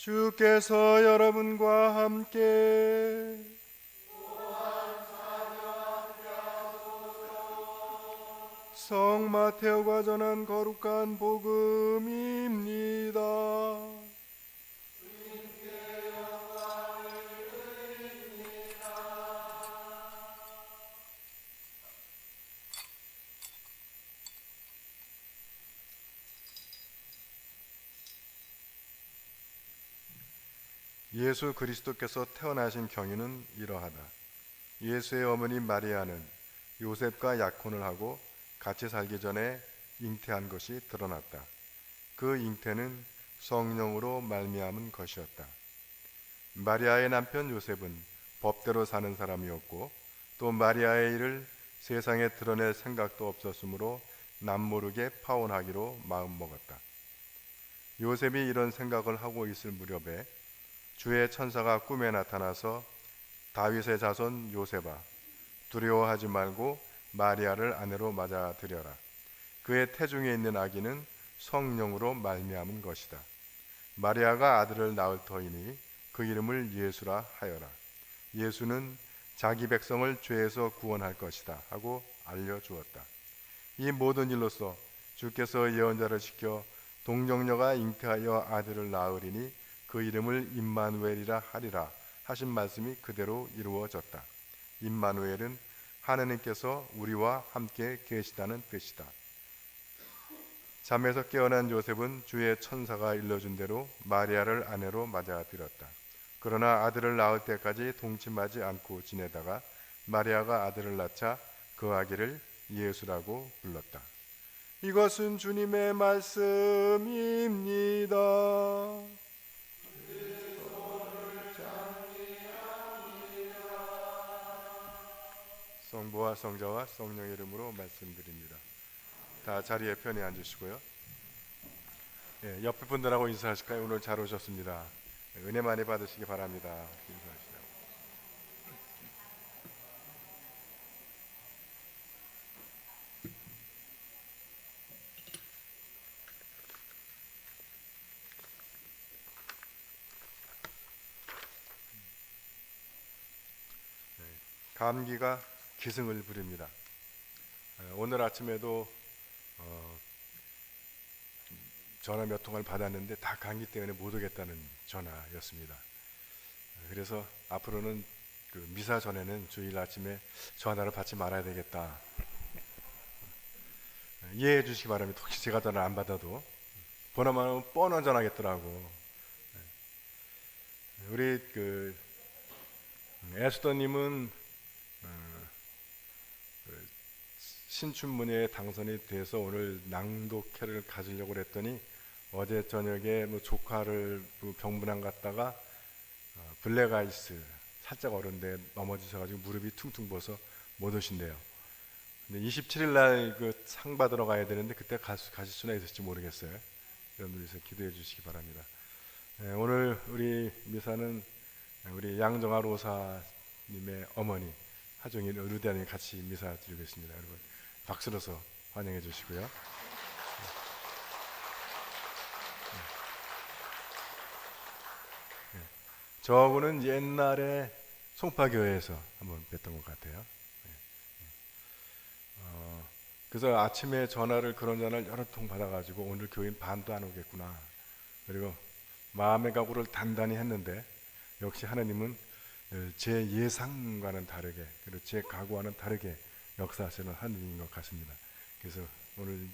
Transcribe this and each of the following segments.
주께서 여러분과 함께 성 마테오가 전한 거룩한 복음입니다. 예수 그리스도께서 태어나신 경위는 이러하다. 예수의 어머니 마리아는 요셉과 약혼을 하고 같이 살기 전에 잉태한 것이 드러났다. 그 잉태는 성령으로 말미암은 것이었다. 마리아의 남편 요셉은 법대로 사는 사람이었고 또 마리아의 일을 세상에 드러낼 생각도 없었으므로 남모르게 파혼하기로 마음먹었다. 요셉이 이런 생각을 하고 있을 무렵에 주의 천사가 꿈에 나타나서 다윗의 자손 요셉아, 두려워하지 말고 마리아를 아내로 맞아들여라. 그의 태중에 있는 아기는 성령으로 말미암은 것이다. 마리아가 아들을 낳을 터이니 그 이름을 예수라 하여라. 예수는 자기 백성을 죄에서 구원할 것이다 하고 알려주었다. 이 모든 일로서 주께서 예언자를 시켜 동정녀가 잉태하여 아들을 낳으리니 그 이름을 임마누엘이라 하리라 하신 말씀이 그대로 이루어졌다. 임마누엘은 하느님께서 우리와 함께 계시다는 뜻이다. 잠에서 깨어난 요셉은 주의 천사가 일러준 대로 마리아를 아내로 맞아들였다. 그러나 아들을 낳을 때까지 동침하지 않고 지내다가 마리아가 아들을 낳자 그 아기를 예수라고 불렀다. 이것은 주님의 말씀입니다. 성부와 성자와 성령의 이름으로 말씀드립니다. 다 자리에 편히 앉으시고요. 옆에 분들하고 인사하실까요? 오늘 잘 오셨습니다. 은혜 많이 받으시기 바랍니다. 인사하시죠. 감기가 기승을 부립니다. 오늘 아침에도 전화 몇 통을 받았는데 다 감기 때문에 못 오겠다는 전화였습니다. 그래서 앞으로는 그 미사 전에는 주일 아침에 전화를 받지 말아야 되겠다. 이해해 주시기 바랍니다. 혹시 제가 전화 안 받아도 번호만 하면 뻔한 전화겠더라고. 우리 그 에스더님은 신춘문예에 당선이 돼서 오늘 낭독회를 가지려고 그랬더니 어제 저녁에 뭐 조카를 병문안 갔다가 블랙아이스 살짝 어른데 넘어지셔가지고 무릎이 퉁퉁 부어서 못 오신대요. 근데 27일 날 그 상 받으러 가야 되는데 그때 가실 수나 있을지 모르겠어요. 여러분들 기도해 주시기 바랍니다. 오늘 우리 미사는 우리 양정아 로사님의 어머니 하정인 루디아님 같이 미사 드리겠습니다. 여러분 박수로서 환영해 주시고요. 저분은 옛날에 송파교회에서 한번 뵀던 것 같아요. 그래서 아침에 전화를 그런 전화를 여러 통 받아가지고 오늘 교인 반도 안 오겠구나. 그리고 마음의 각오를 단단히 했는데 역시 하나님은 제 예상과는 다르게 그리고 제 각오와는 다르게 역사하시는 하나님인 것 같습니다. 그래서 오늘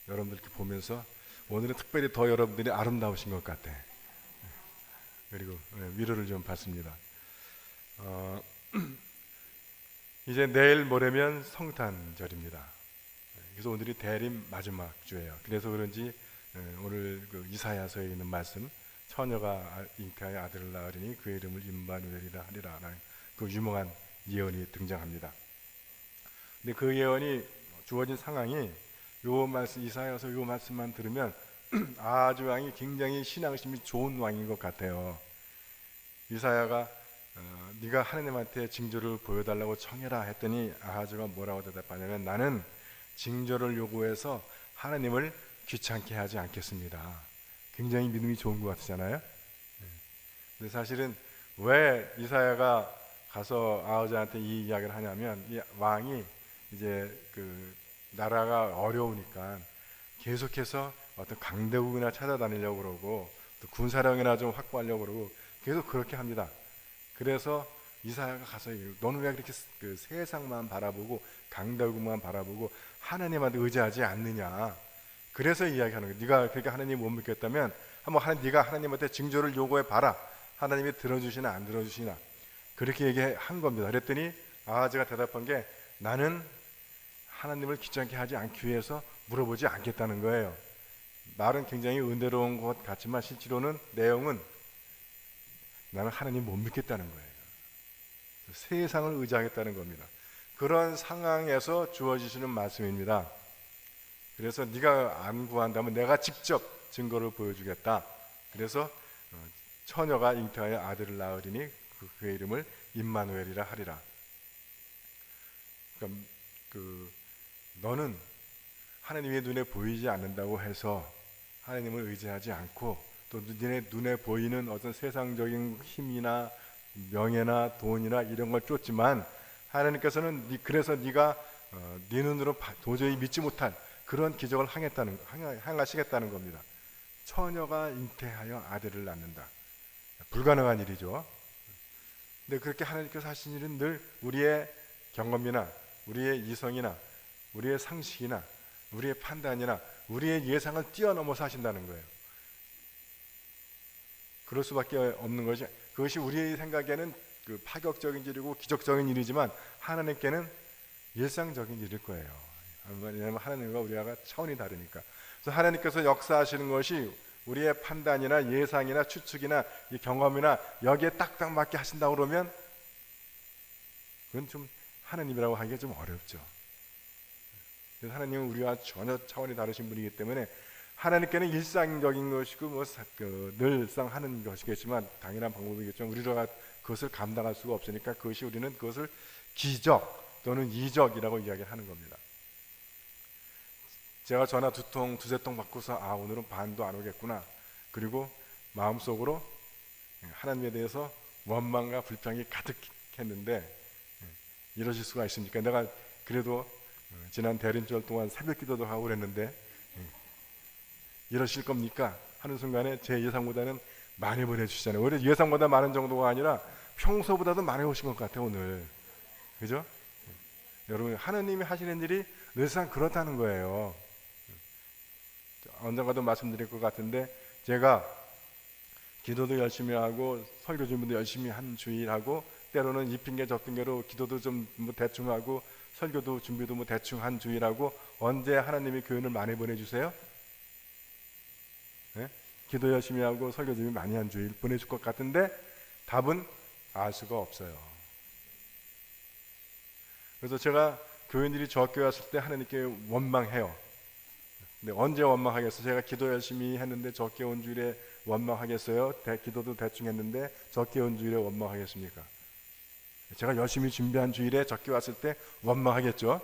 여러분들 이렇게 보면서 오늘은 특별히 더 여러분들이 아름다우신 것 같아. 그리고 위로를 좀 받습니다. 이제 내일 모레면 성탄절입니다. 그래서 오늘이 대림 마지막 주예요. 그래서 그런지 오늘 그 이사야서에 있는 말씀 처녀가 잉태하여 아들을 낳으리니 그의 이름을 임마누엘이라 하리라 라는 그 유명한 예언이 등장합니다. 근데 그 예언이 주어진 상황이 요 말씀 이사야서 요 말씀만 들으면 아주 왕이 굉장히 신앙심이 좋은 왕인 것 같아요. 이사야가 네가 하나님한테 징조를 보여달라고 청해라 했더니 아하즈가 뭐라고 대답하냐면 나는 징조를 요구해서 하나님을 귀찮게 하지 않겠습니다. 굉장히 믿음이 좋은 것 같으잖아요. 근데 사실은 왜 이사야가 가서 아하즈한테 이 이야기를 하냐면, 이 왕이 이제 그 나라가 어려우니까 계속해서 어떤 강대국이나 찾아다니려고 그러고 또 군사력이나 좀 확보하려고 그러고 계속 그렇게 합니다. 그래서 이사야가 가서 너는 왜 그렇게 그 세상만 바라보고 강대국만 바라보고 하나님한테 의지하지 않느냐. 그래서 이야기하는 거예요. 네가 그렇게 하나님 못 믿겠다면 한번 네가 하나님한테 징조를 요구해 봐라. 하나님이 들어주시나 안 들어주시나. 그렇게 얘기한 겁니다. 그랬더니 아하즈가 대답한 게, 나는 하나님을 귀찮게 하지 않기 위해서 물어보지 않겠다는 거예요. 말은 굉장히 은혜로운 것 같지만 실제로는 내용은 나는 하나님 못 믿겠다는 거예요. 세상을 의지하겠다는 겁니다. 그런 상황에서 주어지시는 말씀입니다. 그래서 네가 안 구한다면 내가 직접 증거를 보여주겠다. 그래서 처녀가 잉태하여 아들을 낳으리니 그의 이름을 임마누엘이라 하리라. 그러니까 너는 하나님의 눈에 보이지 않는다고 해서 하나님을 의지하지 않고 또 너네 눈에 보이는 어떤 세상적인 힘이나 명예나 돈이나 이런 걸 쫓지만 하나님께서는 그래서 네가 네 눈으로 도저히 믿지 못할 그런 기적을 행하시겠다는 겁니다. 처녀가 잉태하여 아들을 낳는다. 불가능한 일이죠. 근데 그렇게 하나님께서 하신 일은 늘 우리의 경험이나 우리의 이성이나 우리의 상식이나 우리의 판단이나 우리의 예상을 뛰어넘어서 하신다는 거예요. 그럴 수밖에 없는 것이, 그것이 우리의 생각에는 그 파격적인 일이고 기적적인 일이지만 하나님께는 일상적인 일일 거예요. 왜냐하면 하나님과 우리가 차원이 다르니까. 그래서 하나님께서 역사하시는 것이 우리의 판단이나 예상이나 추측이나 이 경험이나 여기에 딱딱 맞게 하신다고 그러면 그건 좀 하나님이라고 하기가 좀 어렵죠. 그래서 하나님은 우리와 전혀 차원이 다르신 분이기 때문에 하나님께는 일상적인 것이고 늘상 하는 것이겠지만 당연한 방법이겠죠. 우리가 그것을 감당할 수가 없으니까 우리는 그것을 기적 또는 이적이라고 이야기하는 겁니다. 제가 전화 두세 통 받고서 오늘은 반도 안 오겠구나. 그리고 마음속으로 하나님에 대해서 원망과 불평이 가득했는데 이러실 수가 있습니까? 내가 그래도 지난 대림절 동안 새벽 기도도 하고 그랬는데 이러실 겁니까? 하는 순간에 제 예상보다는 많이 보내주시잖아요. 오히려 예상보다 많은 정도가 아니라 평소보다도 많이 오신 것 같아요, 오늘. 그죠? 여러분, 하나님이 하시는 일이 늘상 그렇다는 거예요. 언젠가도 말씀드릴 것 같은데, 제가 기도도 열심히 하고 설교 준비도 열심히 한 주일하고 때로는 이 핑계 저 핑계로 기도도 좀 대충 하고 설교도 준비도 대충 한 주일하고 언제 하나님이 교훈을 많이 보내주세요? 네? 기도 열심히 하고 설교 준비 많이 한 주일 보내줄 것 같은데 답은 알 수가 없어요. 그래서 제가 교인들이 저 교회 왔을 때 하나님께 원망해요. 근데 언제 원망하겠어요? 제가 기도 열심히 했는데 적게 온 주일에 원망하겠어요? 기도도 대충 했는데 적게 온 주일에 원망하겠습니까? 제가 열심히 준비한 주일에 적게 왔을 때 원망하겠죠?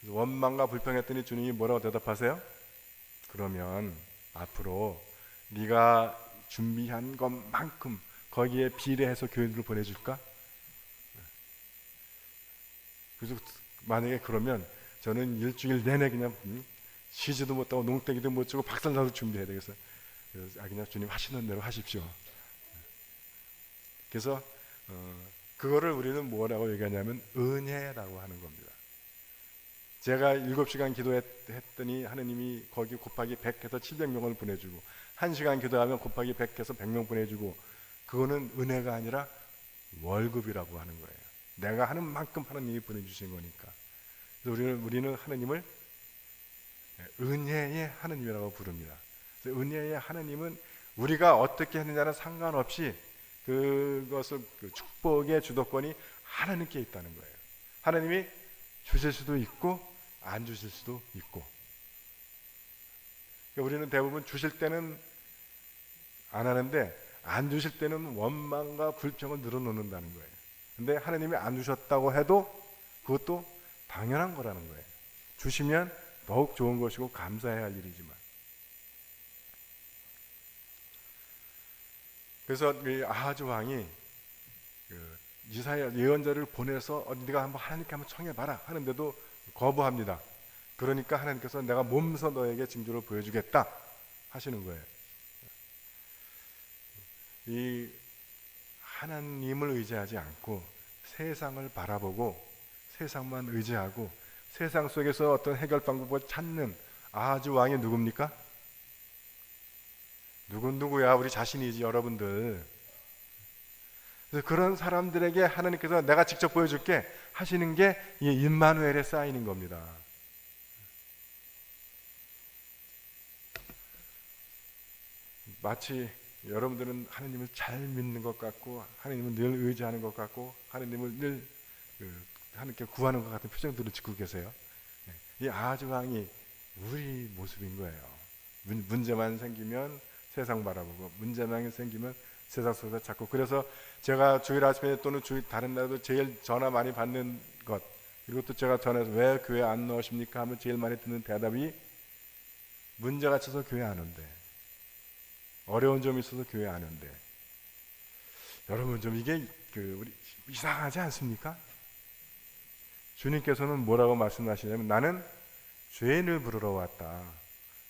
원망과 불평했더니 주님이 뭐라고 대답하세요? 그러면 앞으로 네가 준비한 것만큼 거기에 비례해서 교인들을 보내줄까? 그래서 만약에 그러면 저는 일주일 내내 그냥 쉬지도 못하고 농땡이도 못 치고 박살나서 준비해야 되겠어요. 그래서 그냥 주님 하시는 대로 하십시오. 그래서 그거를 우리는 뭐라고 얘기하냐면 은혜라고 하는 겁니다. 제가 7시간 기도했더니 하나님이 거기 곱하기 100해서 700명을 보내주고 1시간 기도하면 곱하기 100해서 100명 보내주고 그거는 은혜가 아니라 월급이라고 하는 거예요. 내가 하는 만큼 하나님이 보내주신 거니까. 그래서 우리는 하나님을 은혜의 하나님이라고 부릅니다. 그래서 은혜의 하나님은 우리가 어떻게 했느냐는 상관없이 그것을 축복의 주도권이 하나님께 있다는 거예요. 하나님이 주실 수도 있고 안 주실 수도 있고. 그러니까 우리는 대부분 주실 때는 안 하는데 안 주실 때는 원망과 불평을 늘어놓는다는 거예요. 근데 하나님이 안 주셨다고 해도 그것도 당연한 거라는 거예요. 주시면 더욱 좋은 것이고 감사해야 할 일이지만 그래서 이 아하즈 왕이 이사야 예언자를 보내서 네가 한번 하나님께 한번 청해봐라 하는데도 거부합니다. 그러니까 하나님께서 내가 몸소 너에게 징조를 보여주겠다 하시는 거예요. 이 하나님을 의지하지 않고 세상을 바라보고 세상만 의지하고 세상 속에서 어떤 해결 방법을 찾는 아하즈 왕이 누굽니까? 누구야? 우리 자신이지, 여러분들. 그래서 그런 사람들에게 하나님께서 내가 직접 보여줄게 하시는 게 이 임마누엘의 사인인 겁니다. 마치 여러분들은 하나님을 잘 믿는 것 같고 하나님을 늘 의지하는 것 같고 하나님을 늘 하나님께 구하는 것 같은 표정들을 짓고 계세요. 이 아하즈 왕이 우리 모습인 거예요. 문제만 생기면 세상 바라보고 문제만 생기면 세상 속에서 찾고. 그래서 제가 주일 아침에 또는 주일 다른 날도 제일 전화 많이 받는 것, 그리고 또 제가 전화해서 왜 교회 안 나오십니까 하면 제일 많이 듣는 대답이 문제가 있어서 교회 안 온대, 어려운 점이 있어서 교회 안 온대. 여러분 좀 이게 우리 이상하지 않습니까? 주님께서는 뭐라고 말씀하시냐면 나는 죄인을 부르러 왔다,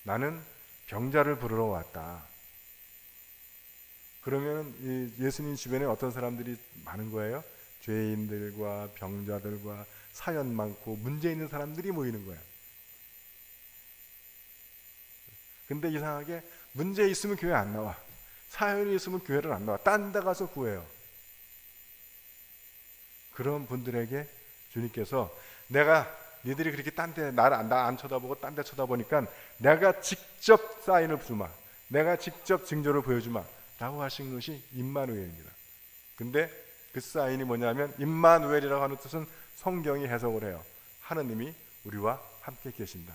나는 병자를 부르러 왔다. 그러면 예수님 주변에 어떤 사람들이 많은 거예요? 죄인들과 병자들과 사연 많고 문제 있는 사람들이 모이는 거예요. 근데 이상하게 문제 있으면 교회 안 나와, 사연이 있으면 교회를 안 나와, 딴 데 가서 구해요. 그런 분들에게 주님께서 내가 니들이 그렇게 딴 데 나 안 쳐다보고 딴 데 쳐다보니까 내가 직접 사인을 주마, 내가 직접 징조를 보여주마 라고 하신 것이 임마누엘입니다. 근데 그 사인이 뭐냐면 임마누엘이라고 하는 뜻은 성경이 해석을 해요. 하느님이 우리와 함께 계신다.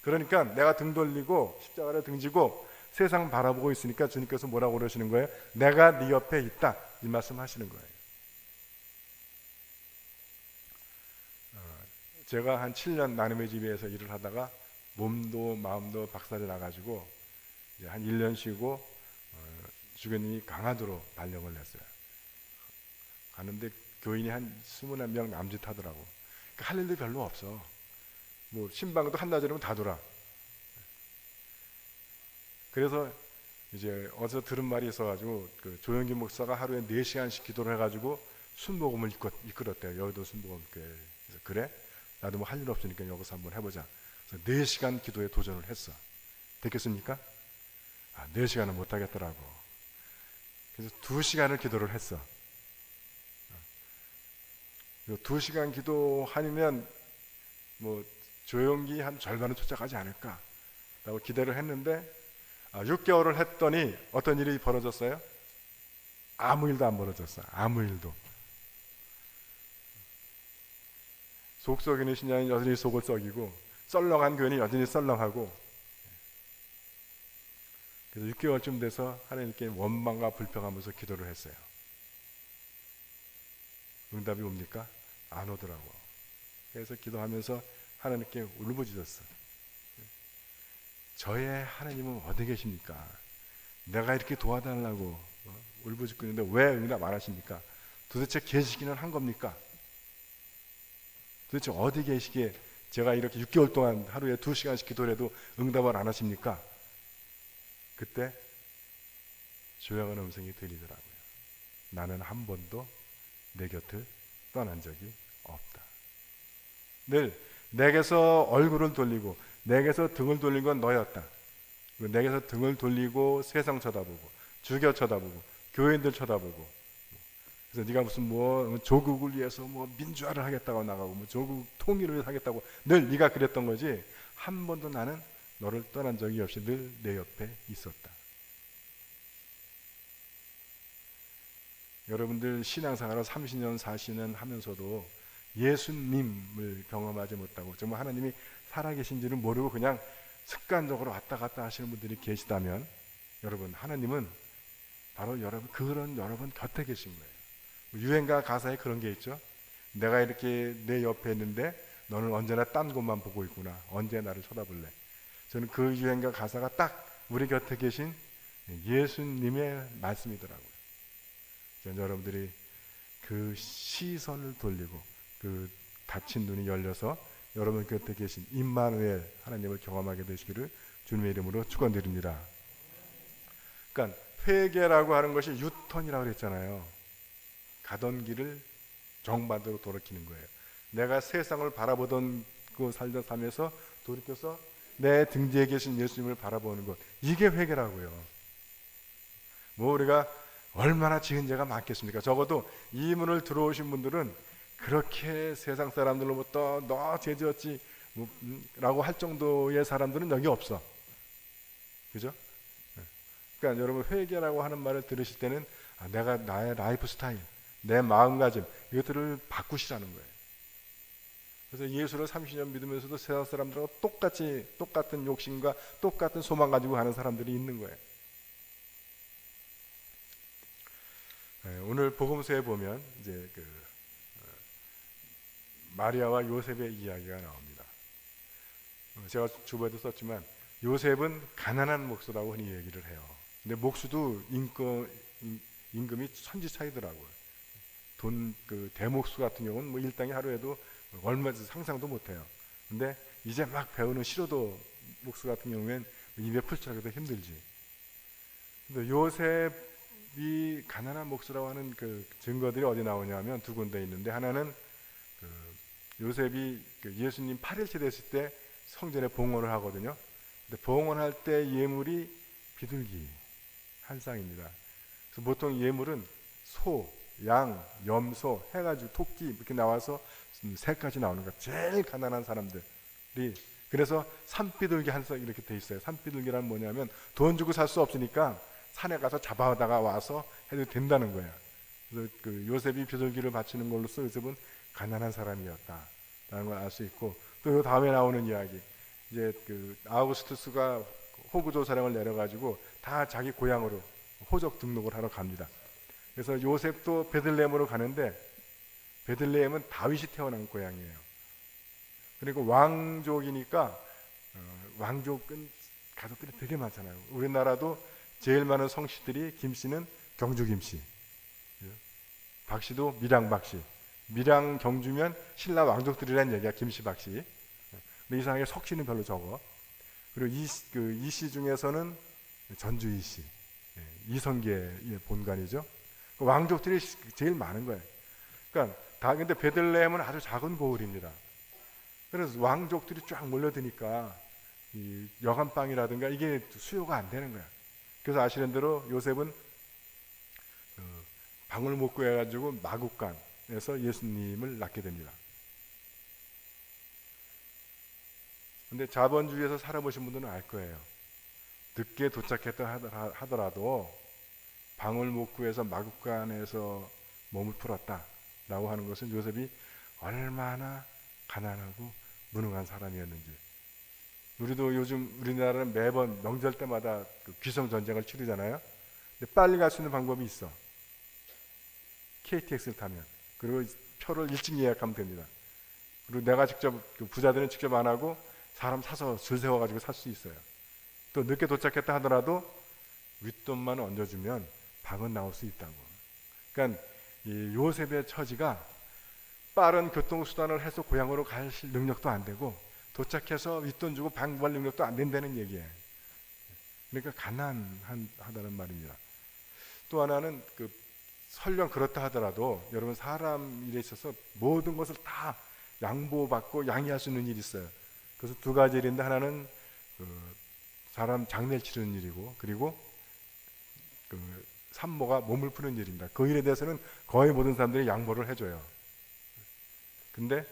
그러니까 내가 등 돌리고 십자가를 등지고 세상 바라보고 있으니까 주님께서 뭐라고 그러시는 거예요? 내가 네 옆에 있다, 이 말씀 하시는 거예요. 제가 한 7년 나눔의 집에서 일을 하다가 몸도 마음도 박살이 나가지고 이제 한 1년 쉬고 주교님이 강화도로 발령을 냈어요. 가는데 교인이 한 21명 남짓하더라고. 그러니까 할 일도 별로 없어. 뭐 신방도 한나절이면 다 돌아. 그래서 이제 어디서 들은 말이 있어가지고 조영기 목사가 하루에 4시간씩 기도를 해가지고 순복음을 이끌었대요. 여의도 순복음교회. 그래서 그래? 나도 뭐 할 일 없으니까 여기서 한번 해보자. 그래서 4시간 기도에 도전을 했어. 됐겠습니까? 4시간은 못하겠더라고. 그래서 2시간을 기도를 했어. 2시간 기도하면 뭐 조용히 한 절반은 쫓아가지 않을까 라고 기대를 했는데 6개월을 했더니 어떤 일이 벌어졌어요? 아무 일도 안 벌어졌어요. 아무 일도. 속 썩이는 신앙이 여전히 속을 썩이고 썰렁한 교인이 여전히 썰렁하고. 그래서 6개월쯤 돼서 하나님께 원망과 불평하면서 기도를 했어요. 응답이 옵니까? 안 오더라고. 그래서 기도하면서 하나님께 울부짖었어. 저의 하나님은 어디 계십니까? 내가 이렇게 도와달라고 울부짖고 있는데 왜 응답 안 하십니까? 도대체 계시기는 한 겁니까? 도대체 어디 계시기에 제가 이렇게 6개월 동안 하루에 2시간씩 기도를 해도 응답을 안 하십니까? 그때 조용한 음성이 들리더라고요. 나는 한 번도 내 곁을 떠난 적이 없다. 늘 내게서 얼굴을 돌리고 내게서 등을 돌린 건 너였다. 내게서 등을 돌리고 세상 쳐다보고 주교 쳐다보고 교인들 쳐다보고, 그래서 네가 무슨 뭐 조국을 위해서 뭐 민주화를 하겠다고 나가고 뭐 조국 통일을 하겠다고 늘 네가 그랬던 거지 한 번도 나는 너를 떠난 적이 없이 늘 내 옆에 있었다. 여러분들 신앙생활을 30년 40년 하면서도 예수님을 경험하지 못하고 정말 하나님이 살아계신지를 모르고 그냥 습관적으로 왔다 갔다 하시는 분들이 계시다면 여러분, 하나님은 바로 그런 여러분 곁에 계신 거예요. 유행가 가사에 그런 게 있죠. 내가 이렇게 내 옆에 있는데 너는 언제나 딴 곳만 보고 있구나. 언제 나를 쳐다볼래? 저는 그 유행가 가사가 딱 우리 곁에 계신 예수님의 말씀이더라고요. 여러분들이 그 시선을 돌리고 그 닫힌 눈이 열려서 여러분 곁에 계신 임마누엘 하나님을 경험하게 되시기를 주님의 이름으로 축원드립니다. 그러니까 회개라고 하는 것이 유턴이라고 그랬잖아요. 가던 길을 정반대로 돌이키는 거예요. 내가 세상을 바라보던 그 살던 삶에서 돌이켜서 내 등 뒤에 계신 예수님을 바라보는 것, 이게 회개라고요. 뭐 우리가 얼마나 지은 죄가 많겠습니까? 적어도 이 문을 들어오신 분들은 그렇게 세상 사람들로부터 너 죄 지었지 라고 할 정도의 사람들은 여기 없어. 그죠? 그러니까 여러분 회개라고 하는 말을 들으실 때는 내가 나의 라이프 스타일, 내 마음가짐 이것들을 바꾸시라는 거예요. 그래서 예수를 30년 믿으면서도 세상 사람들하고 똑같은 욕심과 똑같은 소망 가지고 가는 사람들이 있는 거예요. 오늘 복음서에 보면 이제 마리아와 요셉의 이야기가 나옵니다. 제가 주보에도 썼지만 요셉은 가난한 목수라고 흔히 얘기를 해요. 근데 목수도 임금이 천지 차이더라고요. 대목수 같은 경우는 뭐 일당이 하루에도 얼마 상상도 못해요. 근데 이제 막 배우는 시로도 목수 같은 경우엔 입에 풀칠하기도 힘들지. 근데 요셉이 가난한 목수라고 하는 그 증거들이 어디 나오냐면 두 군데 있는데, 하나는 요셉이 예수님 8일째 됐을 때 성전에 봉헌을 하거든요. 근데 봉헌할 때 예물이 비둘기 한 쌍입니다. 그래서 보통 예물은 소, 양, 염소 해가지고 토끼 이렇게 나와서 세 가지 나오는 거야. 제일 가난한 사람들이. 그래서 산비둘기 한 쌍 이렇게 돼 있어요. 산비둘기란 뭐냐면 돈 주고 살 수 없으니까 산에 가서 잡아다가 와서 해도 된다는 거예요. 그래서 요셉이 비둘기를 바치는 걸로써 요셉은 가난한 사람이었다라는 걸 알 수 있고, 또 그 다음에 나오는 이야기, 이제 아우구스투스가 호구조 사령을 내려가지고 다 자기 고향으로 호적 등록을 하러 갑니다. 그래서 요셉도 베들레헴으로 가는데, 베들레헴은 다윗이 태어난 고향이에요. 그리고 왕족이니까 왕족은 가족들이 되게 많잖아요. 우리나라도 제일 많은 성씨들이, 김씨는 경주 김씨, 박씨도 밀양 박씨. 밀양 경주면 신라 왕족들이란 얘기야, 김씨 박씨. 근데 이상하게 석씨는 별로 적어. 그리고 이씨 중에서는 전주 이씨, 이성계의 본관이죠. 왕족들이 제일 많은 거예요. 그러니까 근데 베들레헴은 아주 작은 고을입니다. 그래서 왕족들이 쫙 몰려드니까 이 여간빵이라든가 이게 수요가 안 되는 거야. 그래서 아시는 대로 요셉은 방울 못 구해가지고 마국간에서 예수님을 낳게 됩니다. 근데 자본주의에서 살아보신 분들은 알 거예요. 늦게 도착했다 하더라도 방울 못 구해서 마국간에서 몸을 풀었다라고 하는 것은 요셉이 얼마나 가난하고 무능한 사람이었는지. 우리도 요즘 우리나라는 매번 명절 때마다 귀성 전쟁을 치르잖아요. 근데 빨리 갈 수 있는 방법이 있어. KTX를 타면. 그리고 표를 일찍 예약하면 됩니다. 그리고 내가 직접, 부자들은 직접 안 하고 사람 사서 줄 세워가지고 살 수 있어요. 또 늦게 도착했다 하더라도 윗돈만 얹어주면 방은 나올 수 있다고. 그러니까 이 요셉의 처지가 빠른 교통수단을 해서 고향으로 갈 능력도 안 되고, 도착해서 윗돈 주고 방 구할 능력도 안 된다는 얘기예요. 그러니까 가난하다는 말입니다. 또 하나는 설령 그렇다 하더라도 여러분, 사람 일에 있어서 모든 것을 다 양보받고 양해할 수 있는 일이 있어요. 그래서 두 가지 일인데, 하나는 사람 장례를 치르는 일이고, 그리고 산모가 몸을 푸는 일입니다. 그 일에 대해서는 거의 모든 사람들이 양보를 해줘요. 근데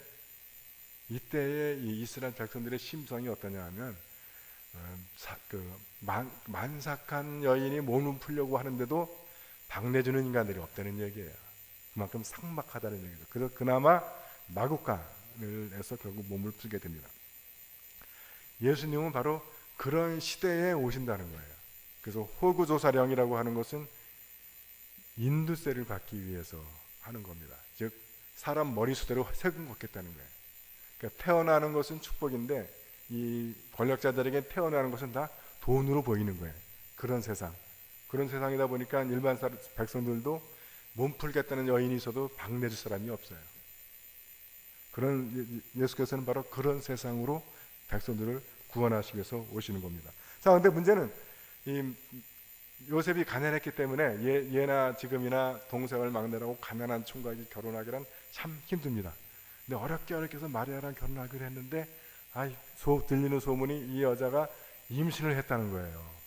이때의 이 이스라엘 백성들의 심성이 어떠냐 하면, 만삭한 여인이 몸을 풀려고 하는데도 방내주는 인간들이 없다는 얘기예요. 그만큼 삭막하다는 얘기죠. 그래서 그나마 마국간을 해서 결국 몸을 풀게 됩니다. 예수님은 바로 그런 시대에 오신다는 거예요. 그래서 호구조사령이라고 하는 것은 인두세를 받기 위해서 하는 겁니다. 즉 사람 머리수대로 세금 걷겠다는 거예요. 그러니까 태어나는 것은 축복인데 이 권력자들에게 태어나는 것은 다 돈으로 보이는 거예요. 그런 세상. 그런 세상이다 보니까 일반 백성들도 몸 풀겠다는 여인이 있어도 방 내줄 사람이 없어요. 그런 예수께서는 바로 그런 세상으로 백성들을 구원하시기 위해서 오시는 겁니다. 자, 근데 문제는 이 요셉이 가난했기 때문에 예나 지금이나 동생을 막내라고 가난한 총각이 결혼하기란 참 힘듭니다. 근데 어렵게 해서 마리아랑 결혼하기로 했는데 들리는 소문이 이 여자가 임신을 했다는 거예요.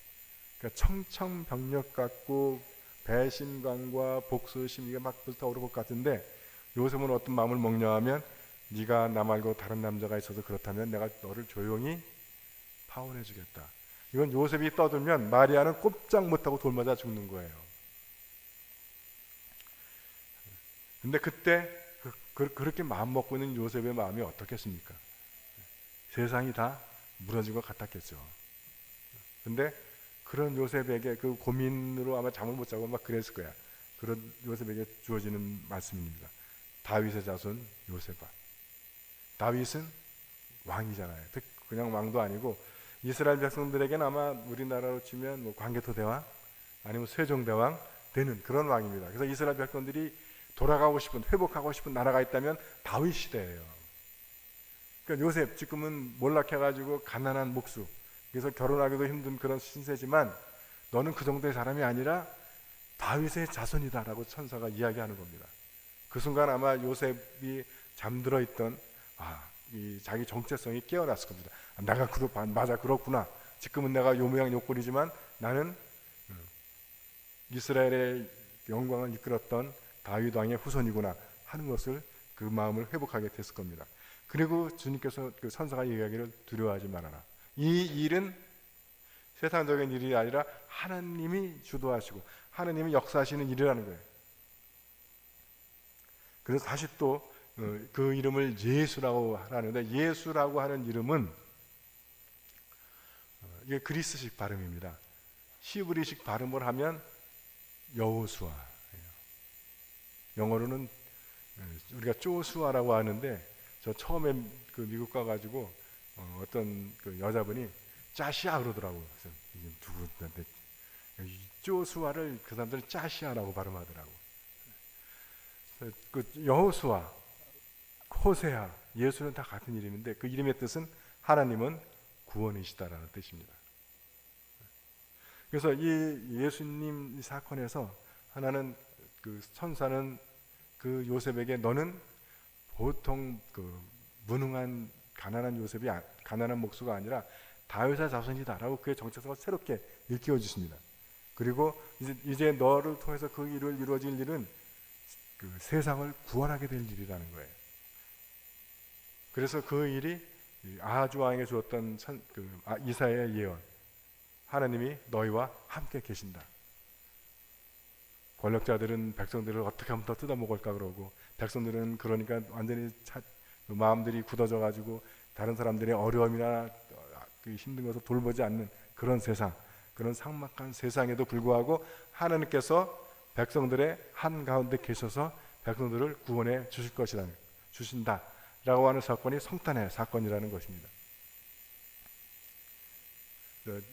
그러니까 청천벽력 같고 배신감과 복수심 이게 막 불타오를 것 같은데 요셉은 어떤 마음을 먹냐 하면 네가 나 말고 다른 남자가 있어서 그렇다면 내가 너를 조용히 파혼해 주겠다. 이건 요셉이 떠들면 마리아는 꼼짝 못하고 돌 맞아 죽는 거예요. 근데 그때 그렇게 마음 먹고 있는 요셉의 마음이 어떻겠습니까? 세상이 다 무너진 것 같았겠죠. 근데 그런 요셉에게 그 고민으로 아마 잠을 못 자고 막 그랬을 거야. 그런 요셉에게 주어지는 말씀입니다. 다윗의 자손 요셉아. 다윗은 왕이잖아요. 그냥 왕도 아니고 이스라엘 백성들에게는 아마 우리나라로 치면 뭐 광개토대왕 아니면 세종대왕 되는 그런 왕입니다. 그래서 이스라엘 백성들이 돌아가고 싶은, 회복하고 싶은 나라가 있다면 다윗 시대예요. 그러니까 요셉 지금은 몰락해가지고 가난한 목수, 그래서 결혼하기도 힘든 그런 신세지만 너는 그 정도의 사람이 아니라 다윗의 자손이다라고 천사가 이야기하는 겁니다. 그 순간 아마 요셉이 잠들어 있던 이 자기 정체성이 깨어났을 겁니다. 내가 맞아 그렇구나. 지금은 내가 요 모양 요 꼴이지만 나는 이스라엘의 영광을 이끌었던 다윗 왕의 후손이구나 하는 것을 그 마음을 회복하게 됐을 겁니다. 그리고 주님께서 그 선사가 얘기하기를 두려워하지 말아라. 이 일은 세상적인 일이 아니라 하나님이 주도하시고 하나님이 역사하시는 일이라는 거예요. 그래서 다시 또 그 이름을 예수라고 하는데 예수라고 하는 이름은 이게 그리스식 발음입니다. 히브리식 발음을 하면 여호수아. 영어로는 우리가 조수아라고 하는데 저 처음에 그 미국 가가지고 어떤 그 여자분이 짜시아 그러더라고요. 그래서 이게 누구한테 조수아를 그 사람들은 짜시아라고 발음하더라고. 그 여호수아, 호세아, 예수는 다 같은 이름인데 그 이름의 뜻은 하나님은 구원이시다라는 뜻입니다. 그래서 이 예수님 사건에서 하나는 그 천사는 그 요셉에게 너는 보통 그 무능한 가난한 요셉이 가난한 목수가 아니라 다윗의 자손이다라고 그의 정체성을 새롭게 일깨워 주십니다. 그리고 이제 너를 통해서 그 일을 이루어질 일은 그 세상을 구원하게 될 일이라는 거예요. 그래서 그 일이 아하주 왕에게 주었던 이사야의 예언, 하나님이 너희와 함께 계신다. 권력자들은 백성들을 어떻게 하면 더 뜯어먹을까 그러고 백성들은 그러니까 완전히 마음들이 굳어져 가지고 다른 사람들의 어려움이나 힘든 것을 돌보지 않는 그런 세상, 그런 삭막한 세상에도 불구하고 하나님께서 백성들의 한가운데 계셔서 백성들을 구원해 주신다라고 하는 사건이 성탄의 사건이라는 것입니다.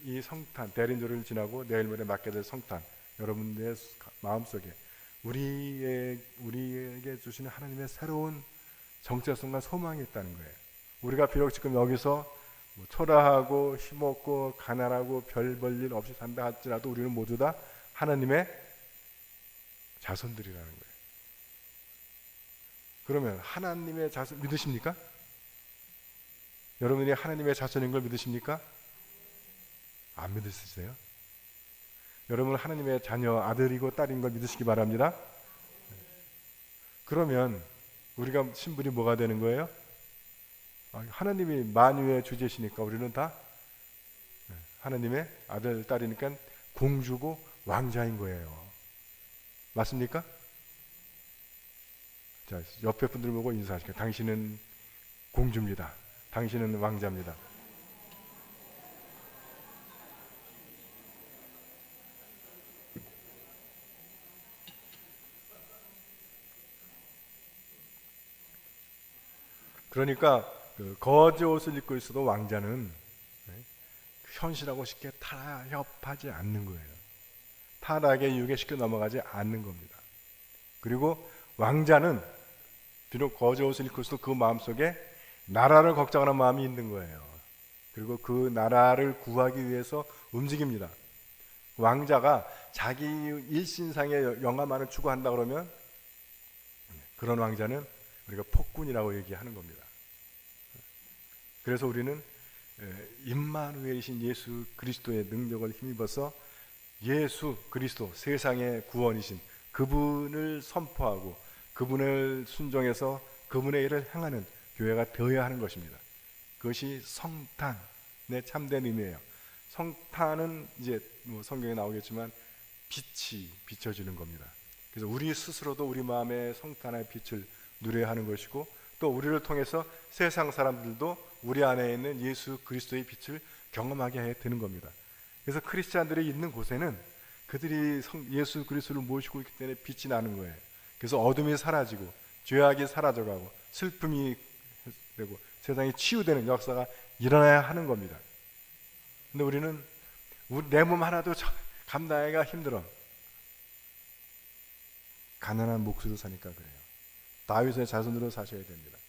이 성탄, 대림절을 지나고 내일 모레 맞게 될 성탄, 여러분들의 마음속에 우리에게 주시는 하나님의 새로운 정체성과 소망이 있다는 거예요. 우리가 비록 지금 여기서 초라하고 힘없고 가난하고 별 볼 일 없이 산다 할지라도 우리는 모두 다 하나님의 자손들이라는 거예요. 그러면 하나님의 자손 믿으십니까? 여러분이 하나님의 자손인 걸 믿으십니까? 안 믿으시세요? 여러분 하나님의 자녀 아들이고 딸인 걸 믿으시기 바랍니다. 그러면 우리가 신분이 뭐가 되는 거예요? 하나님이 만유의 주제시니까 우리는 다 하나님의 아들 딸이니까 공주고 왕자인 거예요. 맞습니까? 자, 옆에 분들 보고 인사하실게요. 당신은 공주입니다. 당신은 왕자입니다. 그러니까 거지 옷을 입고 있어도 왕자는 현실하고 쉽게 타협하지 않는 거예요. 타락에 유혹시켜 넘어가지 않는 겁니다. 그리고 왕자는 비록 거저 옷을 입고 있어도 그 마음속에 나라를 걱정하는 마음이 있는 거예요. 그리고 그 나라를 구하기 위해서 움직입니다. 왕자가 자기 일신상의 영화만을 추구한다 그러면 그런 왕자는 우리가 폭군이라고 얘기하는 겁니다. 그래서 우리는 임마누엘이신 예수 그리스도의 능력을 힘입어서 예수 그리스도, 세상의 구원이신 그분을 선포하고 그분을 순종해서 그분의 일을 행하는 교회가 되어야 하는 것입니다. 그것이 성탄의 참된 의미예요. 성탄은 이제 성경에 나오겠지만 빛이 비춰지는 겁니다. 그래서 우리 스스로도 우리 마음에 성탄의 빛을 누려야 하는 것이고, 또 우리를 통해서 세상 사람들도 우리 안에 있는 예수 그리스도의 빛을 경험하게 해야 되는 겁니다. 그래서 크리스찬들이 있는 곳에는 그들이 예수 그리스도를 모시고 있기 때문에 빛이 나는 거예요. 그래서 어둠이 사라지고 죄악이 사라져가고 슬픔이 되고 세상이 치유되는 역사가 일어나야 하는 겁니다. 근데 우리는 내 몸 하나도 감당하기가 힘들어. 가난한 몫으로 사니까 그래요. 다윗의 자손으로 사셔야 됩니다.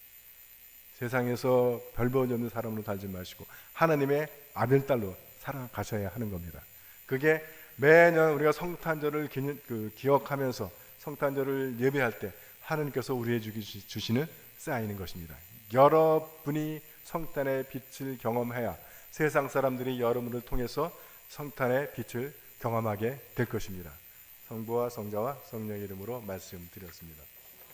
세상에서 별볼이 없는 사람으로 살지 마시고 하나님의 아들딸로 살아가셔야 하는 겁니다. 그게 매년 우리가 성탄절을 기억하면서 성탄절을 예배할 때 하나님께서 우리에게 주시는 쌓이는 것입니다. 여러분이 성탄의 빛을 경험해야 세상 사람들이 여러분을 통해서 성탄의 빛을 경험하게 될 것입니다. 성부와 성자와 성령의 이름으로 말씀드렸습니다.